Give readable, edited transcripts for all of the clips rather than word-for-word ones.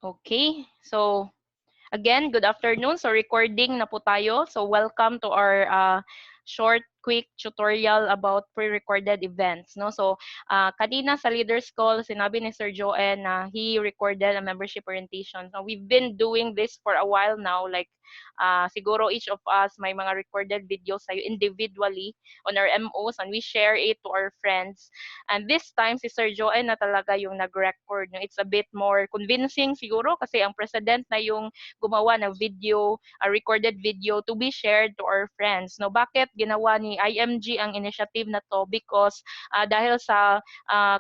Okay, so again, good afternoon. So recording na po tayo. So welcome to our short, quick tutorial about pre-recorded events. No? So kanina sa leaders call, sinabi ni Sir Joen na he recorded a membership orientation. So we've been doing this for a while now. Like siguro each of us may mga recorded videos tayo individually on our MOs and we share it to our friends. And this time, si Sir Joen na talaga yung nag-record. No? It's a bit more convincing siguro kasi ang president na yung gumawa ng video, a recorded video to be shared to our friends. No, bakit ginawa ni IMG ang initiative na to? Because dahil sa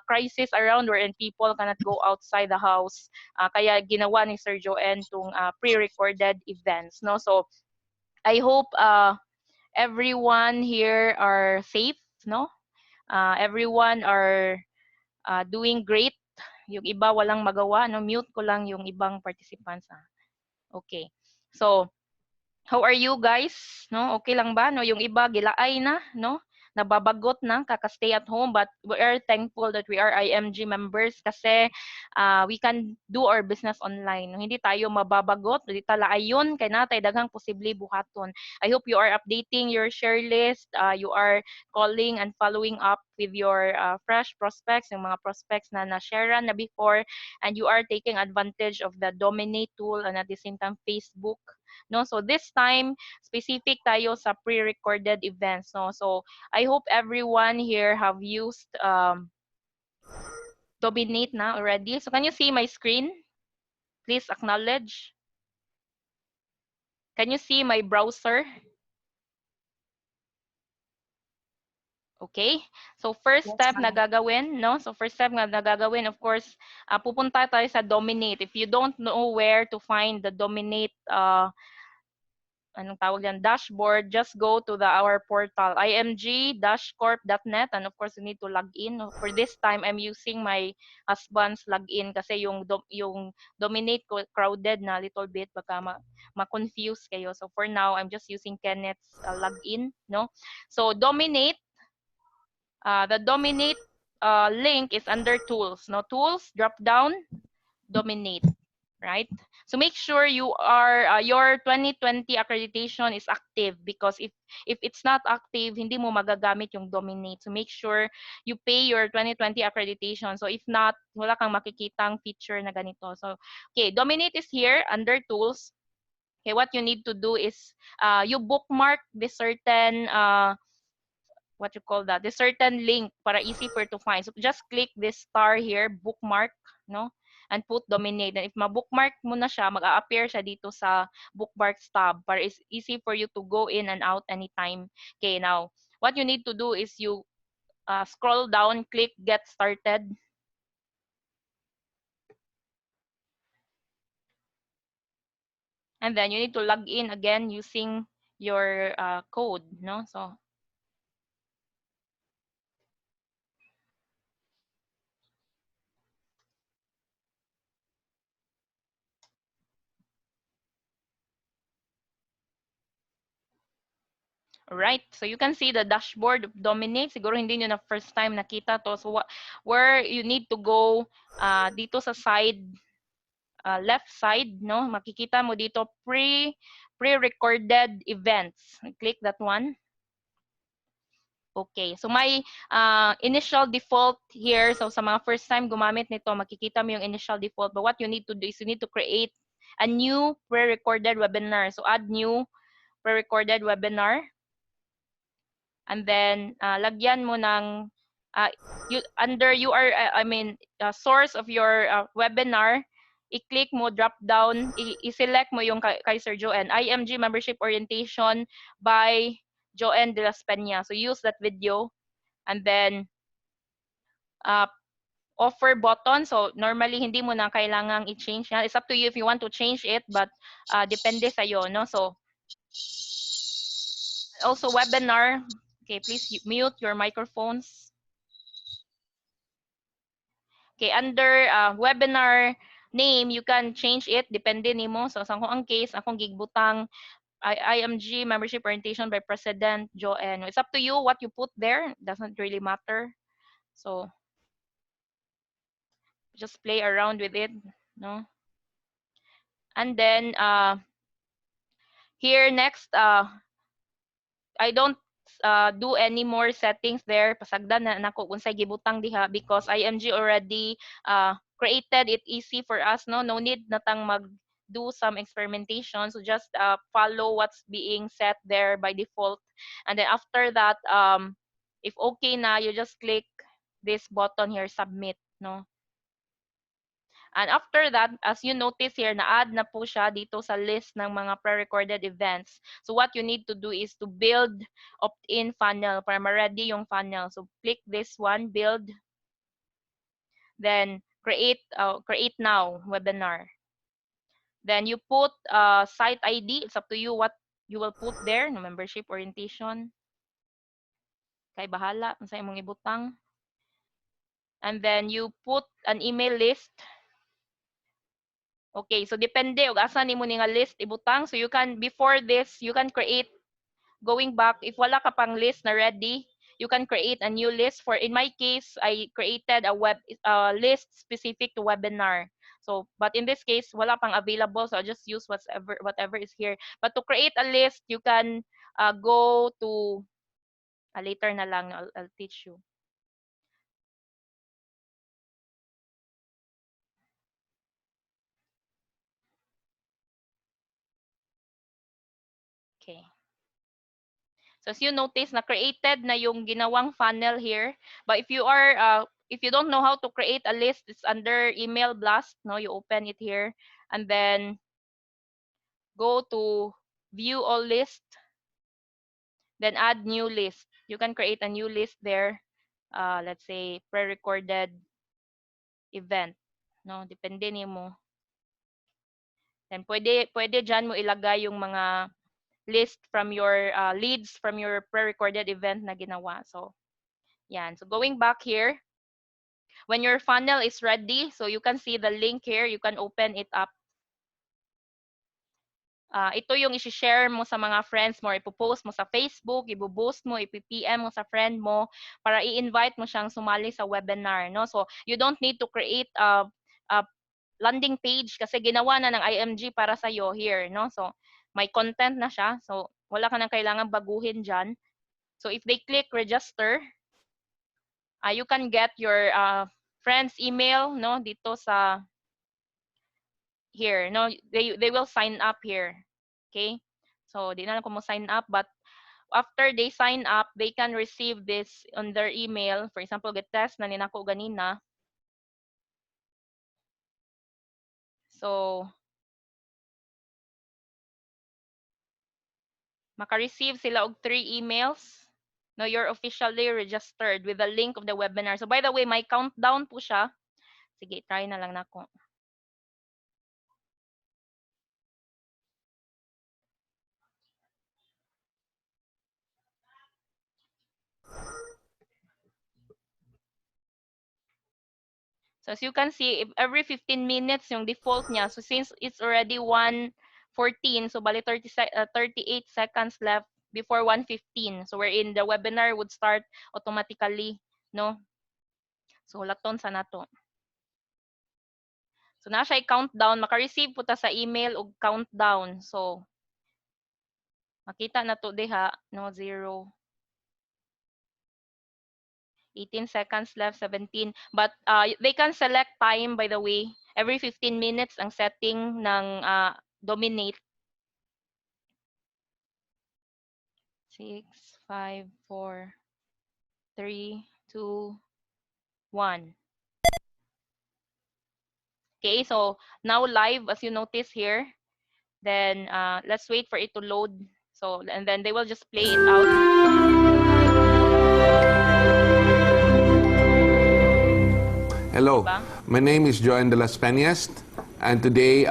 crisis around wherein people cannot go outside the house, kaya ginawa ni Sir Joen tong pre-recorded events. No, so I hope everyone here are safe. No, everyone are doing great. Yung iba walang magawa. No, mute ko lang yung ibang participants. Okay. So, how are you guys? No, okay lang ba? No, yung iba gilaay na, no? Nababagot na kaka-stay at home, but we are thankful that we are IMG members kasi we can do our business online. No, hindi tayo mababagot, hindi tala ayon kay natay daghang posible buhaton. I hope you are updating your share list, you are calling and following up with your fresh prospects, yung mga prospects na na-sharean na before, and you are taking advantage of the Dominate tool and at the same time Facebook. No, so this time specific tayo sa pre-recorded events. No, so I hope everyone here have used Dominate na already. So can you see my screen? Please acknowledge. Can you see my browser? Okay. So first step na gagawin, no? So first step na gagawin, of course, pupunta tayo sa Dominate. If you don't know where to find the Dominate anong tawag yan, dashboard, just go to our portal, img-corp.net, and of course, you need to log in. For this time, I'm using my husband's login kasi yung Dominate crowded na little bit, baka ma-confuse kayo. So for now, I'm just using Kenneth's login, no? So Dominate, the Dominate link is under Tools, no? Tools, drop down, Dominate. Right? So make sure you are your 2020 accreditation is active because if it's not active, hindi mo magagamit yung Dominate. So make sure you pay your 2020 accreditation. So if not, wala kang makikitang feature na ganito. So okay, Dominate is here under tools. Okay, what you need to do is you bookmark this certain what you call that, this certain link para easy for to find. So just click this star here, bookmark, no? And put Dominate. And if ma-bookmark mo na siya, mag-a-appear siya dito sa bookmarks tab para it's easy for you to go in and out anytime. Okay, now, what you need to do is you scroll down, click Get Started. And then you need to log in again using your code, no? So right, so you can see the dashboard of Dominate. Siguro hindi nyo na first time nakita to. So where you need to go dito sa side, left side, no? Makikita mo dito pre-recorded events. Click that one. Okay, so my initial default here. So sa mga first time gumamit nito, makikita mo yung initial default. But what you need to do is you need to create a new pre-recorded webinar. So add new pre-recorded webinar. And then lagyan mo ng under source of your webinar, i-click mo drop down, i-select mo yung kay Sir Joen, IMG membership orientation by Joen de las Peñas. So use that video and then offer button. So normally hindi mo na kailangang i-change yan. It's up to you if you want to change it, but depende sa iyo, no? So also webinar. Okay, please mute your microphones. Okay, under webinar name, you can change it. Depende nimo. So, sa akong case, akong gigbutang IMG membership orientation by President Joen. It's up to you what you put there. It doesn't really matter. So, just play around with it. No? And then here next, I don't do any more settings there. Pasagdan na nako unsay gibutang diha because IMG already created it easy for us, no? No need natang mag do some experimentation. So just follow what's being set there by default. And then after that, if okay na, you just click this button here, submit, no? And after that, as you notice here, na-add na po siya dito sa list ng mga pre-recorded events. So what you need to do is to build opt-in funnel para ma-ready yung funnel. So click this one, build, then create now webinar. Then you put site ID. It's up to you what you will put there. No, membership orientation. Kay bahala sa imong ibutang. And then you put an email list. Okay, so depende og asa nimo ni nga list ibutang. So you can, before this, you can create, going back, if wala ka pang list na ready, you can create a new list. For in my case, I created a list specific to webinar. So, but in this case, wala pang available, so I just use whatever is here. But to create a list, you can go to later na lang, I'll teach you. Okay. So as you notice, na created na yung ginawang funnel here. But if you don't know how to create a list, it's under email blast. No, you open it here and then go to view all list, then add new list. You can create a new list there. Let's say pre-recorded event. No, depende nimo. Then pwede dyan mo ilagay yung mga list from your leads from your pre-recorded event na ginawa. So, yan. So going back here, when your funnel is ready, so you can see the link here, you can open it up. Ito yung i-share mo sa mga friends mo, ipopost mo sa Facebook, i-boost mo, i-PM mo sa friend mo para i-invite mo siyang sumali sa webinar, no? So you don't need to create a landing page kasi ginawa na ng IMG para sa iyo here, no? So may content na siya. So wala ka nang kailangan baguhin diyan. So if they click register, you can get your friend's email, no, dito sa here, no, they will sign up here. Okay, so di na ko mo sign up, but after they sign up, they can receive this on their email. For example, get test na ninako ganina. So maka-receive sila og 3 emails. No, you're officially registered with the link of the webinar. So by the way, may countdown po siya. Sige, try na lang nako. So as you can see, if every 15 minutes yung default niya. So since it's already 1:14, so bali 38 seconds left before 1:15. So wherein the webinar would start automatically, no? So laton sa nato. So na siya countdown, maka-receive po ta sa email og countdown. So makita na to diha, no, 0. 18 seconds left, 17. But they can select time, by the way. Every 15 minutes ang setting ng dominate. 6, 5, 4, 3, 2, 1. Okay, so now live, as you notice here. Then let's wait for it to load. So, and then they will just play it out. Hello, my name is Joan de las Peñas, and today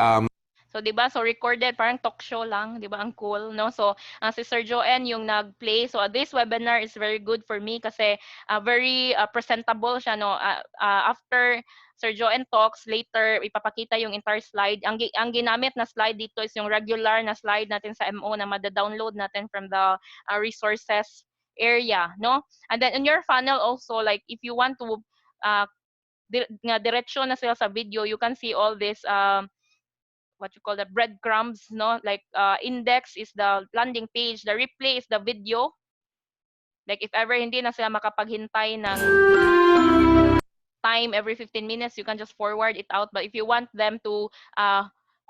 So, di ba? So, recorded, parang talk show lang. Di ba? Ang cool, no? So, si Sir Joen yung nag-play. So, this webinar is very good for me kasi very presentable siya, no? After Sir Joen talks, later, ipapakita yung entire slide. Ang ginamit na slide dito is yung regular na slide natin sa MO na mada-download natin from the resources area, no? And then, in your funnel also, like, if you want to diretsyo na sila sa video, you can see all this what you call the breadcrumbs, no? Like index is the landing page, the replay is the video. Like if ever hindi na sila makapaghintay ng time every 15 minutes, you can just forward it out. But if you want them to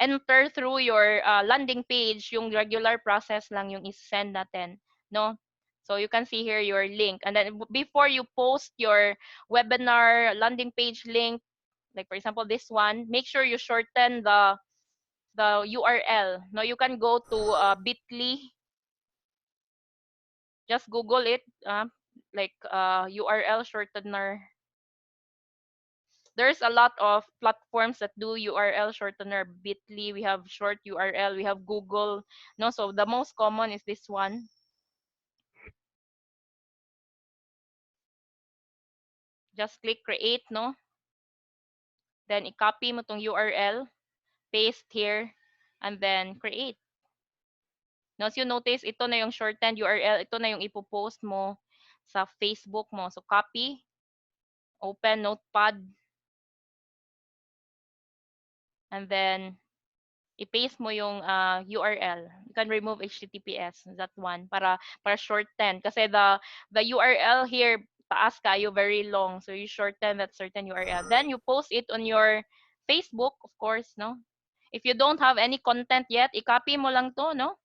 enter through your landing page, yung regular process lang yung is-send natin, no? So you can see here your link. And then before you post your webinar landing page link, like for example this one, make sure you shorten the URL. No, you can go to bit.ly, just Google it, like URL shortener. There's a lot of platforms that do URL shortener. Bit.ly, we have short URL, we have Google. No, so the most common is this one. Just click create, no? Then i-copy mo tong URL, paste here, and then create. No, so you notice, ito na yung shortened URL, ito na yung ipopost mo sa Facebook mo. So copy, open Notepad, and then i-paste mo yung URL. You can remove HTTPS, that one, para shorten. Kasi the URL here, taas kayo, very long. So you shorten that certain URL. Then you post it on your Facebook, of course, no? If you don't have any content yet, i-copy mo lang to, no?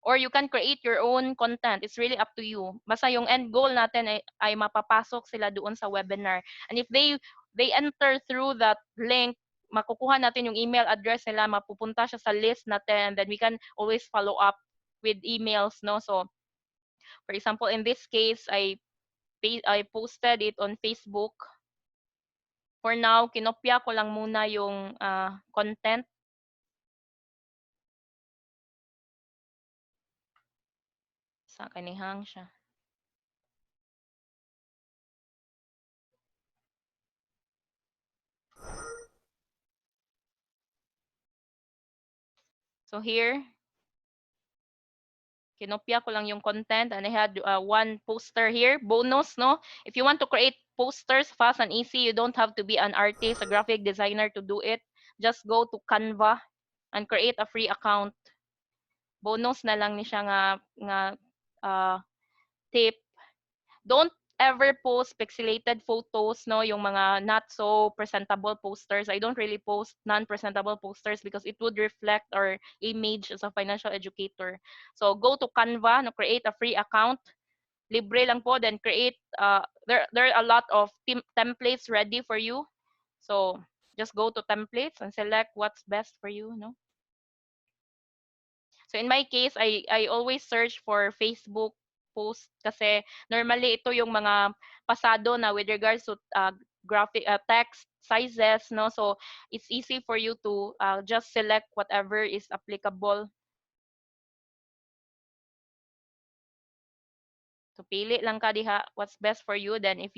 Or you can create your own content. It's really up to you. Basta yung end goal natin ay mapapasok sila doon sa webinar. And if they enter through that link, makukuha natin yung email address nila, mapupunta siya sa list natin, and then we can always follow up with emails, no? So, for example, in this case, I posted it on Facebook. For now, kinopya ko lang muna yung content. Sa kanihang siya. So here, kinopya ko lang yung content, and I had one poster here, bonus, no? If you want to create posters fast and easy, you don't have to be an artist, a graphic designer to do it. Just go to Canva and create a free account. Bonus na lang ni siya nga tip. Don't ever post pixelated photos, no? Yung mga not so presentable posters. I don't really post non-presentable posters because it would reflect our image as a financial educator. So go to Canva, no, create a free account. Libre lang po, then create, there are a lot of templates ready for you. So just go to templates and select what's best for you, no? So in my case, I always search for Facebook post kasi normally ito yung mga pasado na with regards to graphic text sizes, no? So it's easy for you to just select whatever is applicable. So pili lang ka diha what's best for you. Then if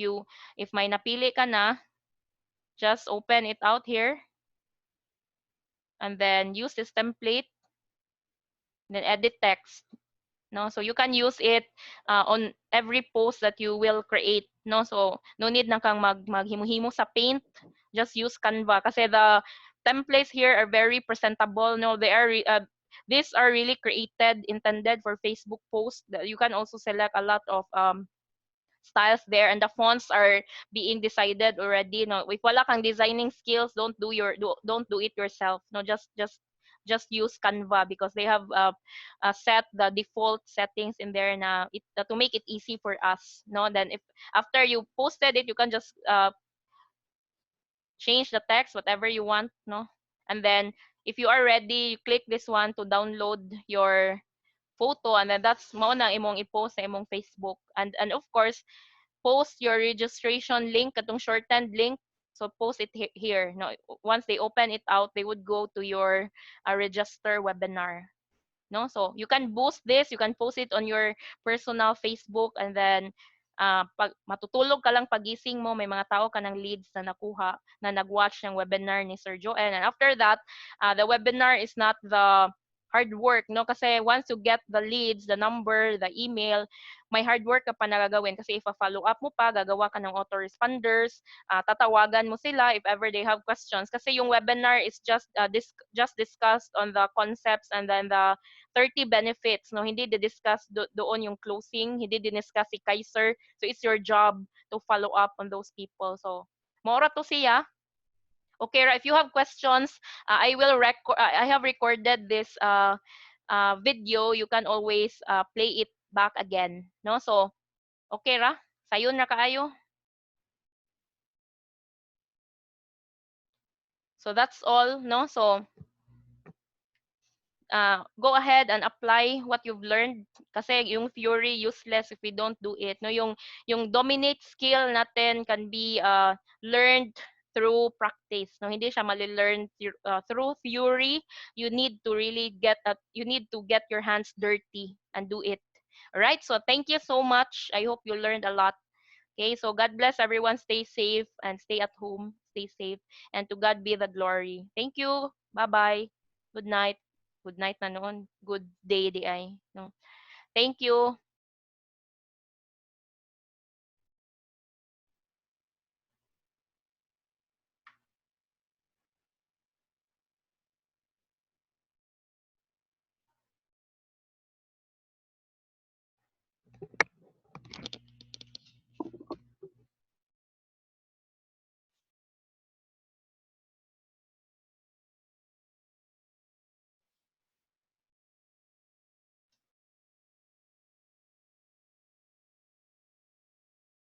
may napili ka na, just open it out here and then use this template, then edit text. No, so you can use it on every post that you will create, no? So no need na kang maghimo-himo sa paint, just use Canva kasi the templates here are very presentable, no? They are these are really created, intended for Facebook posts. You can also select a lot of styles there, and the fonts are being decided already, no? If wala kang designing skills, don't do it yourself, no? Just use Canva because they have set the default settings in there na to make it easy for us, no? Then if after you posted it, you can just change the text whatever you want, no? And then if you are ready, you click this one to download your photo, and then that's mo na imong i-post sa imong Facebook. And of course, post your registration link, katong shortened link. So post it here. No, once they open it out, they would go to your register webinar. No, so you can boost this. You can post it on your personal Facebook, and then pag matutulog ka lang pagising mo, may mga tao ka ng leads na nakuha na nag-watch ng webinar ni Sir Joe. And after that, the webinar is not the hard work, no? Kasi once you get the leads, the number, the email, may hard work ka pa na gagawin kasi ipa-follow up mo pa, gagawa ka ng autoresponders, tatawagan mo sila if ever they have questions kasi yung webinar is just discussed on the concepts and then the 30 benefits, no, hindi di-discuss doon yung closing, hindi di-discuss si Kaiser, so it's your job to follow up on those people. So maura to siya. Okay, if you have questions, I have recorded this video. You can always play it back again, no? So, okay ra? Sayon na kaayo. So that's all, no? So go ahead and apply what you've learned kasi yung theory useless if we don't do it, no? Yung dominate skill natin can be learned through practice, no? Hindi siya mali-learn through theory. You need to really you need to get your hands dirty and do it. All right, so thank you so much. I hope you learned a lot. Okay, so God bless everyone. Stay safe and stay at home. Stay safe. And to God be the glory. Thank you. Bye-bye. Good night. Good night na noon. Good day di ay. No. Thank you.